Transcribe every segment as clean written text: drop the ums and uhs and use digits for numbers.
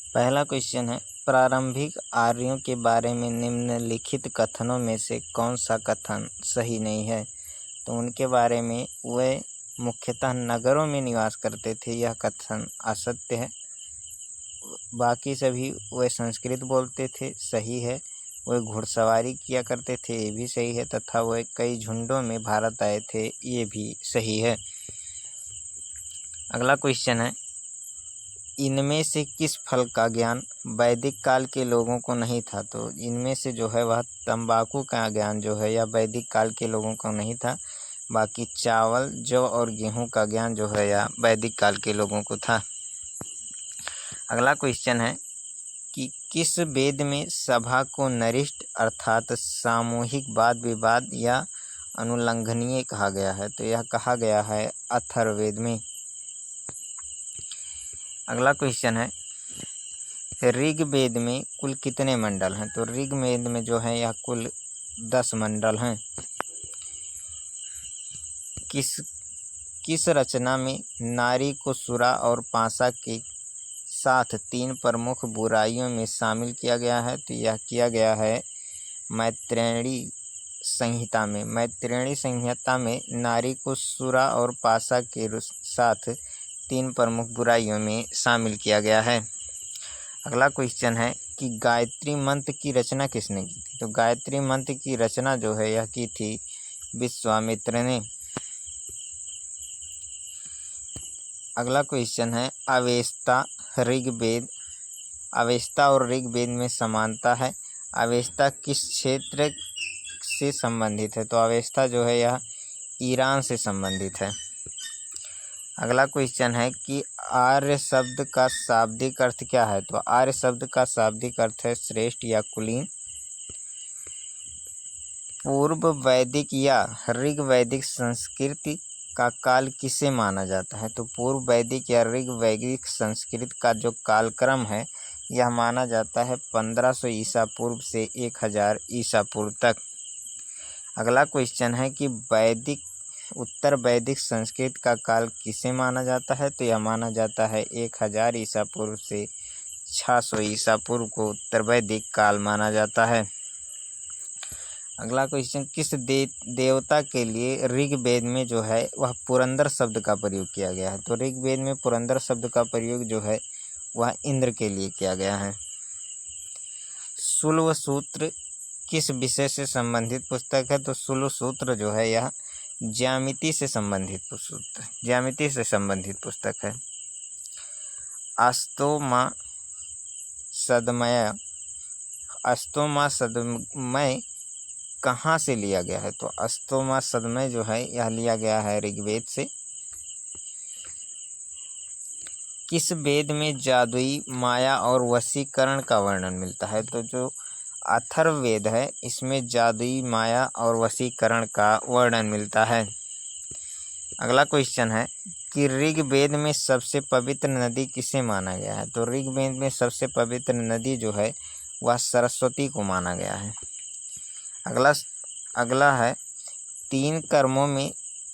पहला क्वेश्चन है, प्रारंभिक आर्यों के बारे में निम्नलिखित कथनों में से कौन सा कथन सही नहीं है। तो उनके बारे में वे मुख्यतः नगरों में निवास करते थे, यह कथन असत्य है। बाकी सभी वे संस्कृत बोलते थे, सही है। वे घुड़सवारी किया करते थे, ये भी सही है। तथा वे कई झुंडों में भारत आए थे, ये भी सही है। अगला क्वेश्चन है, इनमें से किस फल का ज्ञान वैदिक काल के लोगों को नहीं था। तो इनमें से जो है वह तंबाकू का ज्ञान जो है यह वैदिक काल के लोगों को नहीं था। बाकी चावल, जौ और गेहूं का ज्ञान जो है यह वैदिक काल के लोगों को था। अगला क्वेश्चन है कि किस वेद में सभा को नरिष्ट अर्थात सामूहिक वाद विवाद या अनुल्लंघनीय कहा गया है। तो यह कहा गया है अथर्ववेद में। अगला क्वेश्चन है, ऋग्वेद में कुल कितने मंडल हैं। तो ऋग्वेद में जो है यह कुल 10 मंडल हैं। किस रचना में नारी को सुरा और पासा के साथ 3 प्रमुख बुराइयों में शामिल किया गया है। तो यह किया गया है मैत्रेयणी संहिता में। मैत्रेयणी संहिता में नारी को सुरा और पासा के साथ 3 प्रमुख बुराइयों में शामिल किया गया है। अगला क्वेश्चन है कि गायत्री मंत्र की रचना किसने की थी। तो गायत्री मंत्र की रचना जो है यह की थी विश्वामित्र ने। अगला क्वेश्चन है, अवेस्ता और ऋग्वेद में समानता है। अवेस्ता किस क्षेत्र से संबंधित है। तो अवेस्ता जो है यह ईरान से संबंधित है। अगला क्वेश्चन है कि आर्य शब्द का शाब्दिक अर्थ क्या है। तो आर्य शब्द का शाब्दिक अर्थ है श्रेष्ठ या कुलीन। पूर्व वैदिक या ऋग वैदिक संस्कृति का काल किसे माना जाता है। तो पूर्व वैदिक या ऋग वैदिक संस्कृत का जो कालक्रम है यह माना जाता है 1500 ईसा पूर्व से 1000 ईसा पूर्व तक। अगला क्वेश्चन है कि उत्तर वैदिक संस्कृत का काल किसे माना जाता है। तो यह माना जाता है 1000 ईसा पूर्व से 600 ईसा पूर्व को उत्तर वैदिक काल माना जाता है। अगला क्वेश्चन, किस देवता के लिए ऋग्वेद में जो है वह पुरंदर शब्द का प्रयोग किया गया है। तो ऋग्वेद में पुरंदर शब्द का प्रयोग जो है वह इंद्र के लिए किया गया है। शुल्व सूत्र किस विषय से संबंधित पुस्तक है। तो शुल्व सूत्र जो है यह ज्यामिति से संबंधित पुस्तक है। अस्तोमा सदमय कहाँ से लिया गया है। तो अस्तोमा सदमय जो है यह लिया गया है ऋग्वेद से। किस वेद में जादुई माया और वशीकरण का वर्णन मिलता है। तो जो अथर्ववेद है इसमें जादुई माया और वशीकरण का वर्णन मिलता है। अगला क्वेश्चन है कि ऋग्वेद में सबसे पवित्र नदी किसे माना गया है। तो ऋग्वेद में सबसे पवित्र नदी जो है वह सरस्वती को माना गया है। अगला है, 3 कर्मों में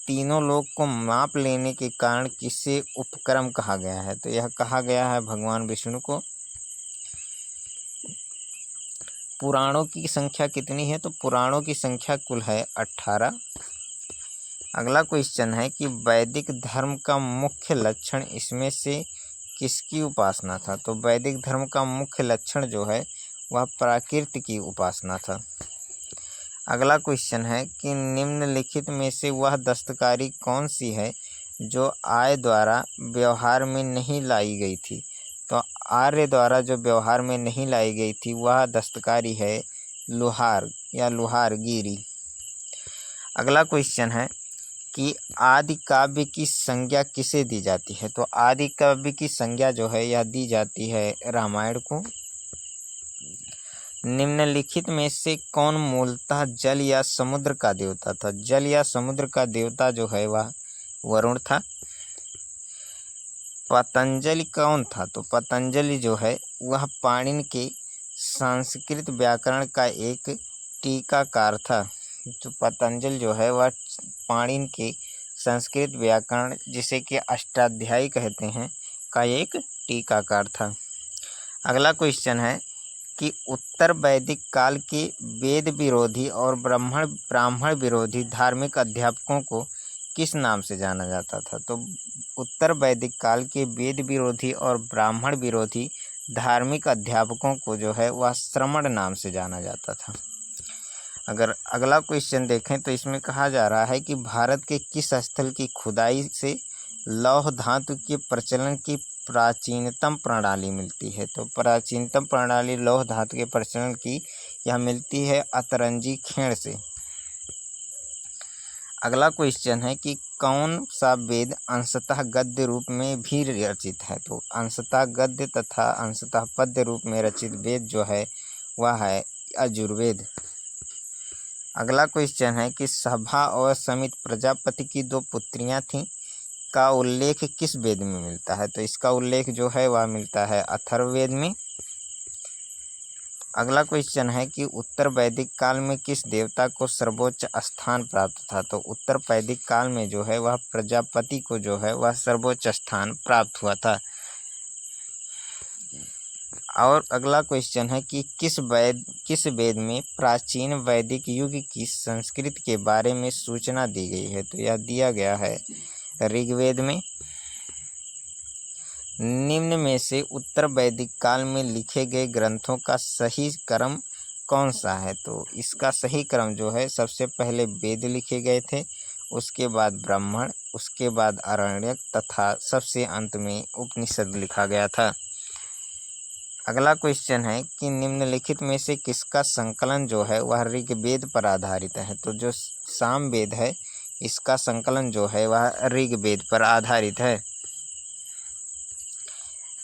तीनों लोक को माप लेने के कारण किसे उपक्रम कहा गया है। तो यह कहा गया है भगवान विष्णु को। पुराणों की संख्या कितनी है। तो पुराणों की संख्या कुल है 18। अगला क्वेश्चन है कि वैदिक धर्म का मुख्य लक्षण इसमें से किसकी उपासना था। तो वैदिक धर्म का मुख्य लक्षण जो है वह प्रकृति की उपासना था। अगला क्वेश्चन है कि निम्नलिखित में से वह दस्तकारी कौन सी है जो आर्य द्वारा व्यवहार में नहीं लाई गई थी। तो आर्य द्वारा जो व्यवहार में नहीं लाई गई थी वह दस्तकारी है लुहार या लुहारगिरी। अगला क्वेश्चन है कि आदि काव्य की संज्ञा किसे दी जाती है। तो आदि काव्य की संज्ञा जो है यह दी जाती है रामायण को। निम्नलिखित में से कौन मूलतः जल या समुद्र का देवता था। जल या समुद्र का देवता जो है वह वरुण था। पतंजलि कौन था। तो पतंजलि जो है वह पाणिनि के संस्कृत व्याकरण का एक टीकाकार था। तो पतंजलि जो है वह पाणिनि के संस्कृत व्याकरण जिसे कि अष्टाध्यायी कहते हैं का एक टीकाकार था। अगला क्वेश्चन है कि उत्तर वैदिक काल के वेद विरोधी और ब्राह्मण विरोधी धार्मिक अध्यापकों को किस नाम से जाना जाता था? तो उत्तर वैदिक काल के वेद विरोधी और ब्राह्मण विरोधी धार्मिक अध्यापकों को जो है वह श्रमण नाम से जाना जाता था। अगर अगला क्वेश्चन देखें तो इसमें कहा जा रहा है कि भारत के किस स्थल की खुदाई से लौह धातु के प्रचलन की प्राचीनतम प्रणाली मिलती है? तो प्राचीनतम प्रणाली लौह धातु के प्रचलन की यह मिलती है अतरंजी खेड़ से। अगला क्वेश्चन है कि कौन सा वेद अंशतः गद्य रूप में भी रचित है? तो अंशतः गद्य तथा अंशतः पद्य रूप में रचित वेद जो है वह है यजुर्वेद। अगला क्वेश्चन है कि सभा और समित प्रजापति की 2 पुत्रियां थीं का उल्लेख किस वेद में मिलता है? तो इसका उल्लेख जो है वह मिलता है अथर्ववेद में। अगला क्वेश्चन है कि उत्तर वैदिक काल में किस देवता को सर्वोच्च स्थान प्राप्त था? तो उत्तर वैदिक काल में जो है वह प्रजापति को जो है वह सर्वोच्च स्थान प्राप्त हुआ था। और अगला क्वेश्चन है कि किस वेद में प्राचीन वैदिक युग की संस्कृति के बारे में सूचना दी गई है? तो यह दिया गया है ऋग्वेद में। निम्न में से उत्तर वैदिक काल में लिखे गए ग्रंथों का सही क्रम कौन सा है? तो इसका सही क्रम जो है सबसे पहले वेद लिखे गए थे, उसके बाद ब्राह्मण, उसके बाद आरण्यक तथा सबसे अंत में उपनिषद लिखा गया था। अगला क्वेश्चन है कि निम्नलिखित में से किसका संकलन जो है वह ऋग्वेद पर आधारित है? तो जो सामवेद है इसका संकलन जो है वह ऋग्वेद पर आधारित है।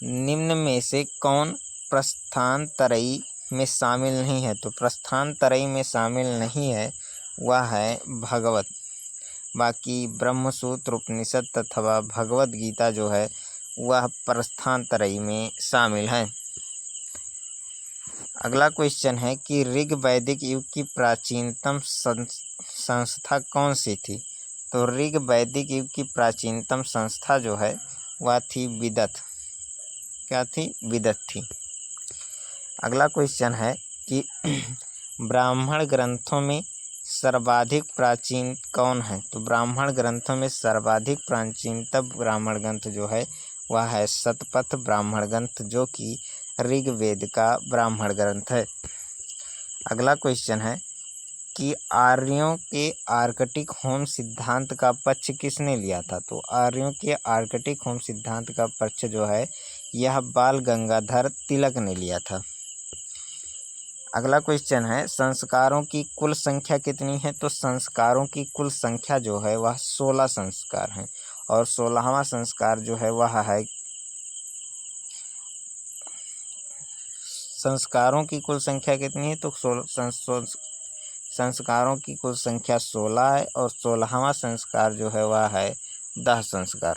निम्न में से कौन प्रस्थानत्रयी में शामिल नहीं है? तो प्रस्थानत्रयी में शामिल नहीं है वह है भगवत। बाकी ब्रह्मसूत्र, उपनिषद तथा भगवत गीता जो है वह प्रस्थानत्रयी में शामिल है। अगला क्वेश्चन है कि ऋग वैदिक युग की प्राचीनतम संस्था कौन सी थी? तो ऋग वैदिक युग की प्राचीनतम संस्था जो है वह थी विदत। क्या थी? विदत थी। अगला क्वेश्चन है कि ब्राह्मण ग्रंथों में सर्वाधिक प्राचीन कौन है? तो ब्राह्मण ग्रंथों में सर्वाधिक प्राचीनतम ब्राह्मण ग्रंथ जो है वह है शतपथ ब्राह्मण ग्रंथ, जो कि ऋग्वेद का ब्राह्मण ग्रंथ है। अगला क्वेश्चन है कि आर्यों के आर्कटिक होम सिद्धांत का पक्ष किसने लिया था? तो आर्यों के आर्कटिक होम सिद्धांत का पक्ष जो है यह बाल गंगाधर तिलक ने लिया था। अगला क्वेश्चन है संस्कारों की कुल संख्या कितनी है? तो संस्कारों की कुल संख्या जो है वह 16 संस्कार हैं और 16वां संस्कार जो है वह है संस्कारों की कुल संख्या कितनी है? तो संस्कारों की कुल संख्या 16 है और 16वां संस्कार जो है वह है दाह संस्कार।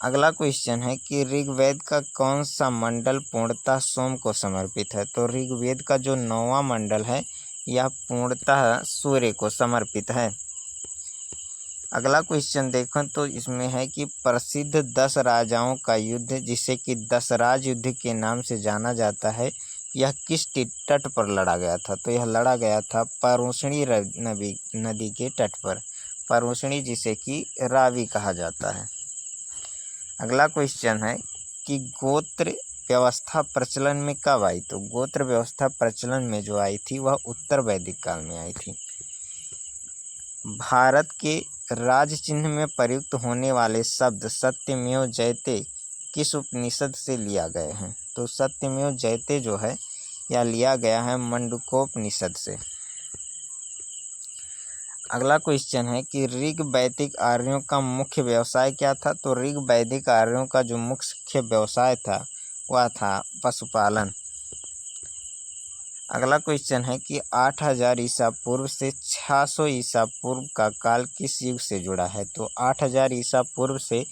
अगला क्वेश्चन है कि ऋग्वेद का कौन सा मंडल पूर्णतः सोम को समर्पित है? तो ऋग्वेद का जो 9वां मंडल है यह पूर्णतः सूर्य को समर्पित है। अगला क्वेश्चन देखो तो इसमें है कि प्रसिद्ध 10 राजाओं का युद्ध, जिसे कि दशराज युद्ध के नाम से जाना जाता है, यह किस तट पर लड़ा गया था? तो यह लड़ा गया था परुष्णी नदी के तट पर। परुष्णी जिसे कि रावी कहा जाता है। अगला क्वेश्चन है कि गोत्र व्यवस्था प्रचलन में कब आई? तो गोत्र व्यवस्था प्रचलन में जो आई थी वह उत्तर वैदिक काल में आई थी। भारत के राज चिन्ह में प्रयुक्त होने वाले शब्द सत्यमेव जयते किस उपनिषद से लिया गए हैं? तो सत्यमेव जयते जो है यह लिया गया है मंडूकोपनिषद से। अगला क्वेश्चन है कि ऋग वैदिक आर्यों का मुख्य व्यवसाय क्या था? तो ऋग वैदिक आर्यों का जो मुख्य व्यवसाय था वह था पशुपालन। अगला क्वेश्चन है कि 8000 ईसा पूर्व से 600 ईसा पूर्व का काल किस युग से जुड़ा है? तो 8000 ईसा पूर्व से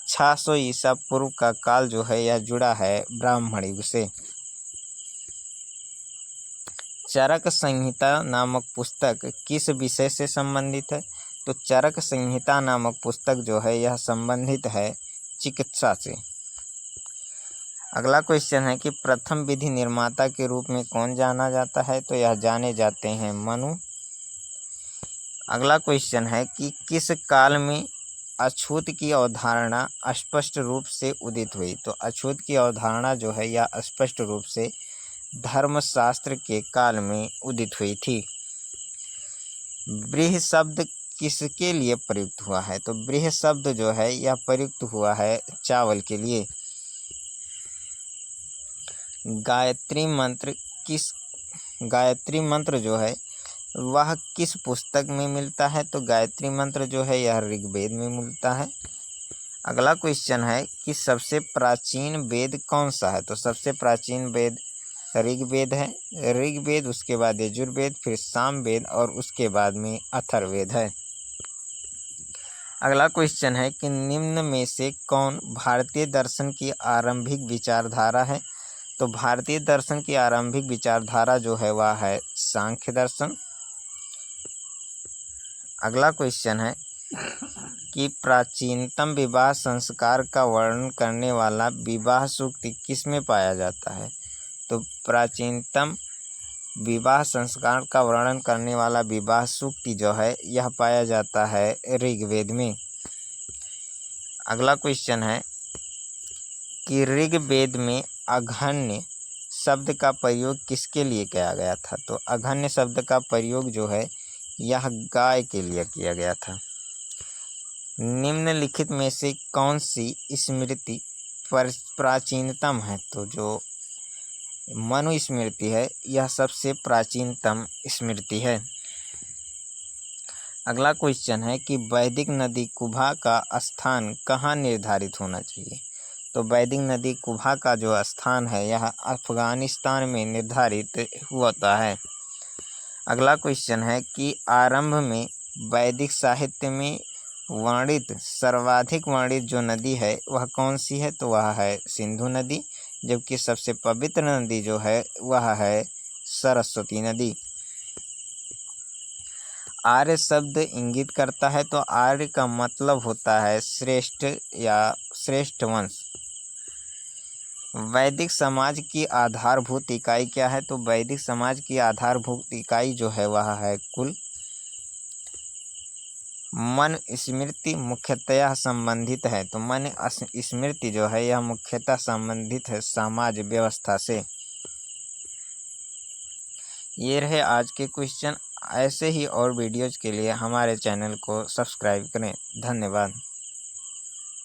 600 ईसा पूर्व का काल जो है यह जुड़ा है ब्राह्मण युग से। चरक संहिता नामक पुस्तक किस विषय से संबंधित है? तो चरक संहिता नामक पुस्तक जो है यह संबंधित है चिकित्सा से। अगला क्वेश्चन है कि प्रथम विधि निर्माता के रूप में कौन जाना जाता है, तो यह जाने जाते हैं मनु। अगला क्वेश्चन है कि किस काल में अछूत की अवधारणा स्पष्ट रूप से उदित हुई, तो अछूत की अवधारणा जो है यह स्पष्ट रूप से धर्मशास्त्र के काल में उदित हुई थी। ब्रीह शब्द किसके लिए प्रयुक्त हुआ है, तो ब्रीह शब्द जो है यह प्रयुक्त हुआ है चावल के लिए। गायत्री मंत्र जो है वह किस पुस्तक में मिलता है, तो गायत्री मंत्र जो है यह ऋग्वेद में मिलता है। अगला क्वेश्चन है कि सबसे प्राचीन वेद कौन सा है, तो सबसे प्राचीन वेद ऋग्वेद है। ऋग्वेद, उसके बाद यजुर्वेद, फिर सामवेद और उसके बाद में अथर्ववेद है। अगला क्वेश्चन है कि निम्न में से कौन भारतीय दर्शन की आरंभिक विचारधारा है, तो भारतीय दर्शन की आरंभिक विचारधारा जो है वह है सांख्य दर्शन। अगला क्वेश्चन है कि प्राचीनतम विवाह संस्कार का वर्णन करने वाला विवाह सूक्ति किस में पाया जाता है, तो प्राचीनतम विवाह संस्कार का वर्णन करने वाला विवाह सूक्ति जो है यह पाया जाता है ऋग्वेद में। अगला क्वेश्चन है कि ऋग्वेद में अघन्य शब्द का प्रयोग किसके लिए किया गया था, तो अघन्य शब्द का प्रयोग जो है यह गाय के लिए किया गया था। निम्नलिखित में से कौन सी स्मृति प्राचीनतम है, तो जो मनुस्मृति है यह सबसे प्राचीनतम स्मृति है। अगला क्वेश्चन है कि वैदिक नदी कुभा का स्थान कहाँ निर्धारित होना चाहिए, तो वैदिक नदी कुभा का जो स्थान है यह अफगानिस्तान में निर्धारित होता है। अगला क्वेश्चन है कि आरंभ में वैदिक साहित्य में वर्णित सर्वाधिक वर्णित जो नदी है वह कौन सी है, तो वह है सिंधु नदी, जबकि सबसे पवित्र नदी जो है वह है सरस्वती नदी। आर्य शब्द इंगित करता है, तो आर्य का मतलब होता है श्रेष्ठ या श्रेष्ठ वंश। वैदिक समाज की आधारभूत इकाई क्या है, तो वैदिक समाज की आधारभूत इकाई जो है वह है कुल। मन स्मृति मुख्यतया संबंधित है, तो मन स्मृति जो है यह मुख्यतः संबंधित है समाज व्यवस्था से। ये रहे आज के क्वेश्चन। ऐसे ही और वीडियोज के लिए हमारे चैनल को सब्सक्राइब करें। धन्यवाद।